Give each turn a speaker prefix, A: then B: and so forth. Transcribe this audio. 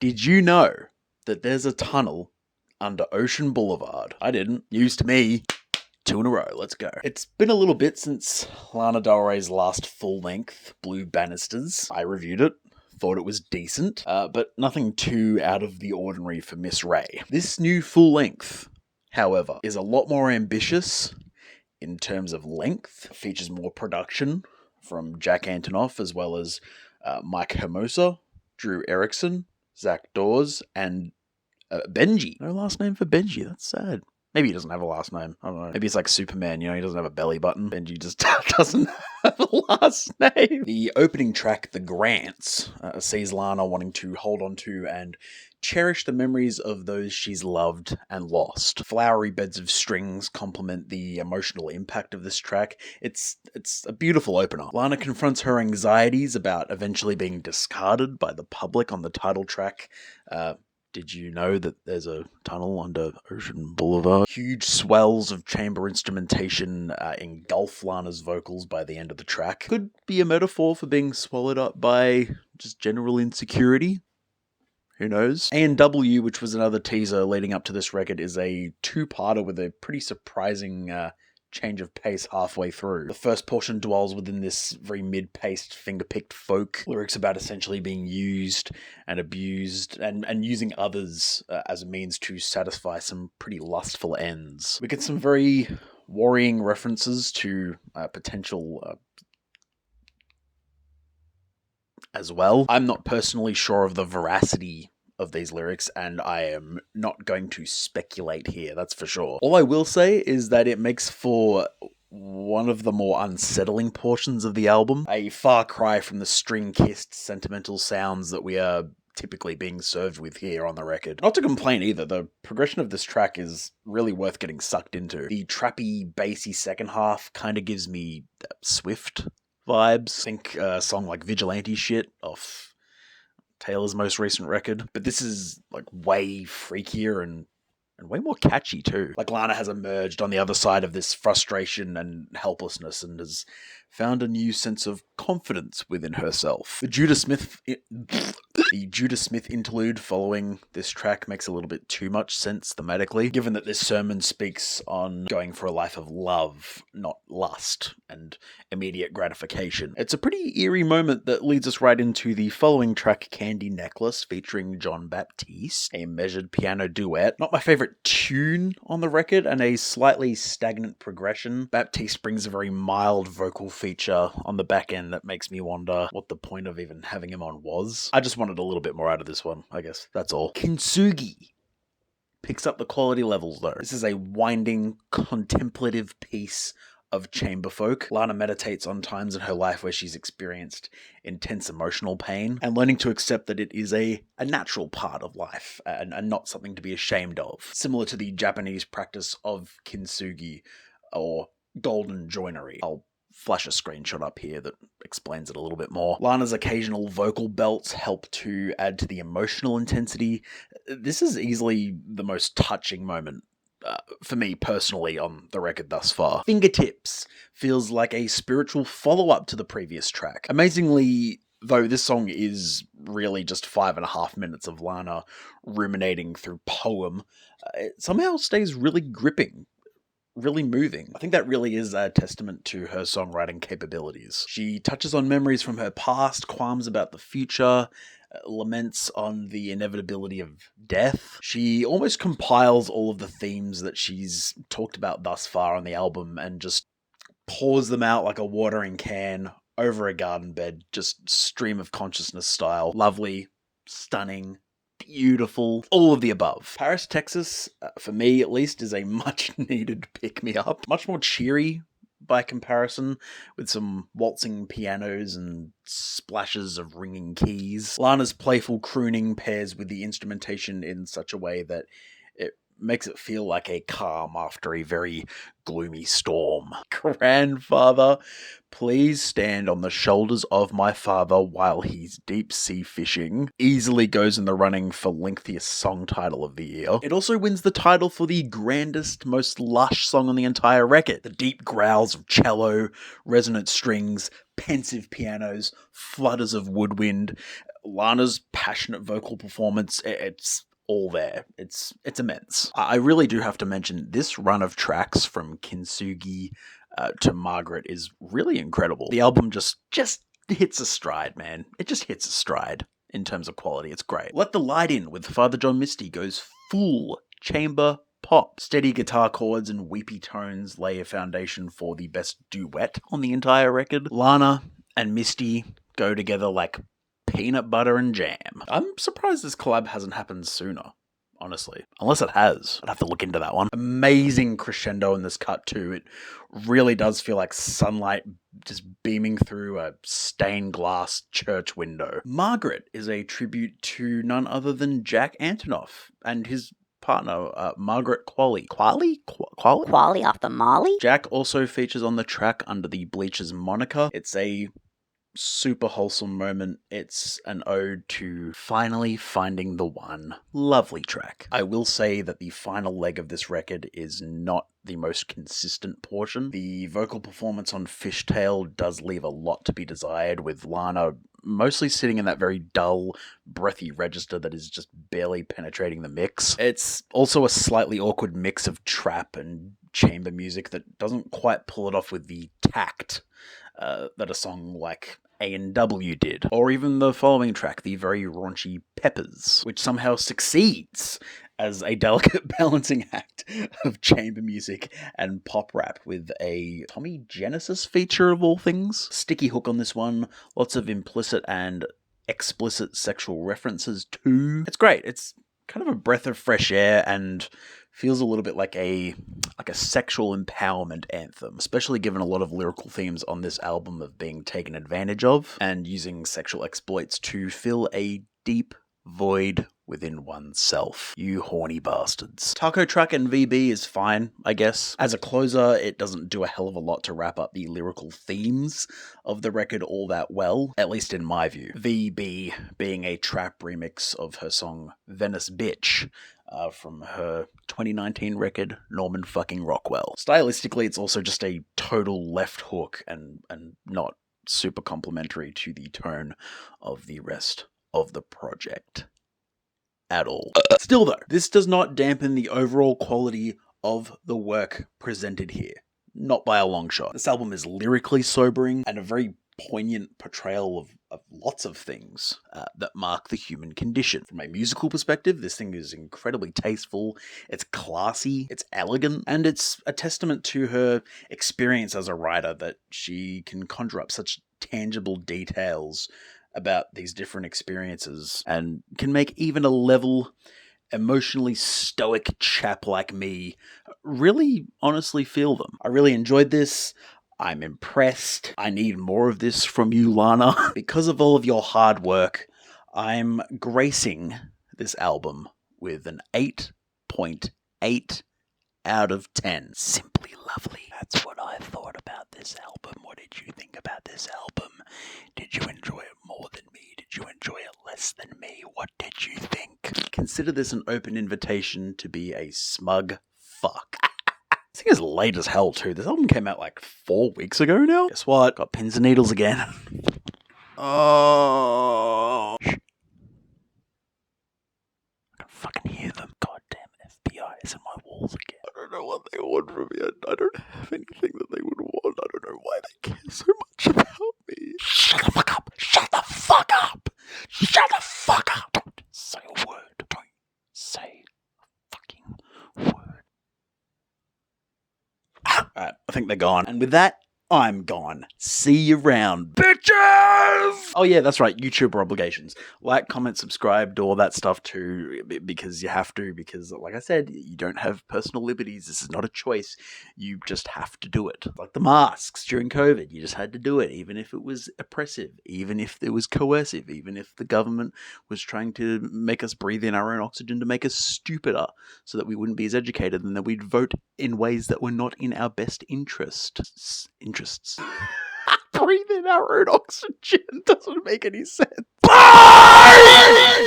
A: Did you know that there's a tunnel under Ocean Boulevard? I didn't. News to me. 2 in a row. Let's go. It's been a little bit since Lana Del Rey's last full-length, Blue Banisters. I reviewed it. Thought it was decent, but nothing too out of the ordinary for Miss Ray. This new full-length, however, is a lot more ambitious in terms of length. Features more production from Jack Antonoff, as well as Mike Hermosa, Drew Erickson, Zach Dawes, and Benji. No last name for Benji. That's sad. Maybe he doesn't have a last name. I don't know. Maybe it's like Superman, he doesn't have a belly button. Benji just doesn't have a last name. The opening track, The Grants, sees Lana wanting to hold on to and cherish the memories of those she's loved and lost. Flowery beds of strings complement the emotional impact of this track. It's a beautiful opener. Lana confronts her anxieties about eventually being discarded by the public on the title track. Did you know that there's a tunnel under Ocean Boulevard? Huge swells of chamber instrumentation engulf Lana's vocals by the end of the track. Could be a metaphor for being swallowed up by just general insecurity. Who knows? A&W, which was another teaser leading up to this record, is a two-parter with a pretty surprising change of pace halfway through. The first portion dwells within this very mid-paced, finger-picked folk. Lyrics about essentially being used and abused and using others as a means to satisfy some pretty lustful ends. We get some very worrying references to potential as well. I'm not personally sure of the veracity of these lyrics, and I am not going to speculate here, that's for sure. All I will say is that it makes for one of the more unsettling portions of the album, a far cry from the string-kissed sentimental sounds that we are typically being served with here on the record. Not to complain either, the progression of this track is really worth getting sucked into. The trappy, bassy second half kind of gives me Swift vibes. Think a song like Vigilante Shit off Taylor's most recent record. But this is like way freakier and way more catchy too. Like Lana has emerged on the other side of this frustration and helplessness and has found a new sense of confidence within herself. The Judah Smith interlude following this track makes a little bit too much sense thematically, given that this sermon speaks on going for a life of love, not lust, and immediate gratification. It's a pretty eerie moment that leads us right into the following track, Candy Necklace, featuring John Baptiste, a measured piano duet. Not my favorite tune on the record, and a slightly stagnant progression. Baptiste brings a very mild vocal feature on the back end that makes me wonder what the point of even having him on was. I just wanted a little bit more out of this one, I guess. That's all. KINTSUGI picks up the quality levels though. This is a winding, contemplative piece of chamber folk. Lana meditates on times in her life where she's experienced intense emotional pain and learning to accept that it is a natural part of life and not something to be ashamed of. Similar to the Japanese practice of kintsugi or golden joinery. I'll flash a screenshot up here that explains it a little bit more. Lana's occasional vocal belts help to add to the emotional intensity. This is easily the most touching moment for me personally on the record thus far. Fingertips feels like a spiritual follow-up to the previous track. Amazingly, though, this song is really just 5.5 minutes of Lana ruminating through poem, it somehow stays really gripping, really moving. I think that really is a testament to her songwriting capabilities. She touches on memories from her past, qualms about the future, laments on the inevitability of death. She almost compiles all of the themes that she's talked about thus far on the album and just pours them out like a watering can over a garden bed, just stream of consciousness style. Lovely, stunning, beautiful, all of the above. Paris, Texas, for me at least, is a much needed pick-me-up. Much more cheery by comparison, with some waltzing pianos and splashes of ringing keys. Lana's playful crooning pairs with the instrumentation in such a way that it makes it feel like a calm after a very gloomy storm. Grandfather, please stand on the shoulders of my father while he's deep sea fishing. Easily goes in the running for lengthiest song title of the year. It also wins the title for the grandest, most lush song on the entire record. The deep growls of cello, resonant strings, pensive pianos, flutters of woodwind, Lana's passionate vocal performance, it's all there. It's immense. I really do have to mention this run of tracks from KINTSUGI to Margaret is really incredible. The album just hits a stride, man. It just hits a stride in terms of quality. It's great. Let the Light In with Father John Misty goes full chamber pop. Steady guitar chords and weepy tones lay a foundation for the best duet on the entire record. Lana and Misty go together like peanut butter and jam. I'm surprised this collab hasn't happened sooner, honestly. Unless it has. I'd have to look into that one. Amazing crescendo in this cut too. It really does feel like sunlight just beaming through a stained glass church window. Margaret is a tribute to none other than Jack Antonoff and his partner, Margaret Qualley. Qualley
B: off the Molly?
A: Jack also features on the track under the Bleachers moniker. It's a super wholesome moment. It's an ode to finally finding the one. Lovely track. I will say that the final leg of this record is not the most consistent portion. The vocal performance on Fishtail does leave a lot to be desired, with Lana mostly sitting in that very dull, breathy register that is just barely penetrating the mix. It's also a slightly awkward mix of trap and chamber music that doesn't quite pull it off with the tact that a song like A&W did, or even the following track, the very raunchy Peppers, which somehow succeeds as a delicate balancing act of chamber music and pop rap with a Tommy Genesis feature of all things. Sticky hook on this one, lots of implicit and explicit sexual references too. It's great. It's kind of a breath of fresh air and feels a little bit like a sexual empowerment anthem, especially given a lot of lyrical themes on this album of being taken advantage of and using sexual exploits to fill a deep void within oneself. You horny bastards. Taco Truck and VB is fine, I guess. As a closer, it doesn't do a hell of a lot to wrap up the lyrical themes of the record all that well, at least in my view. VB being a trap remix of her song Venice Bitch, from her 2019 record, Norman fucking Rockwell. Stylistically, it's also just a total left hook and not super complimentary to the tone of the rest of the project at all. Still though, this does not dampen the overall quality of the work presented here. Not by a long shot. This album is lyrically sobering and a very poignant portrayal of lots of things that mark the human condition. From a musical perspective, this thing is incredibly tasteful, it's classy, it's elegant, and it's a testament to her experience as a writer that she can conjure up such tangible details about these different experiences and can make even a level, emotionally stoic chap like me really honestly feel them. I really enjoyed this. I'm impressed. I need more of this from you, Lana. Because of all of your hard work, I'm gracing this album with an 8.8 out of 10. Simply lovely. That's what I thought about this album. What did you think about this album? Did you enjoy it more than me? Did you enjoy it less than me? What did you think? Consider this an open invitation to be a smug fuck. This thing is late as hell too. This album came out like 4 weeks ago now. Guess what? Got pins and needles again. Oh. Shh. I can fucking hear them. Goddamn FBI is in my walls again. I don't know what they want from me. I don't have anything that they would want. I don't know why they care so much about me. Shut the fuck up. Shut the fuck up. Shut the fuck up. Don't say a word. Don't say a fucking word. Alright, I think they're gone. And with that, I'm gone. See you around, bitches! Oh yeah, that's right, YouTuber obligations. Like, comment, subscribe, do all that stuff too, because you have to, because like I said, you don't have personal liberties. This is not a choice. You just have to do it. Like the masks during COVID, you just had to do it, even if it was oppressive, even if it was coercive, even if the government was trying to make us breathe in our own oxygen to make us stupider, so that we wouldn't be as educated and that we'd vote in ways that were not in our best interests. Breathe in our own oxygen doesn't make any sense. Bye!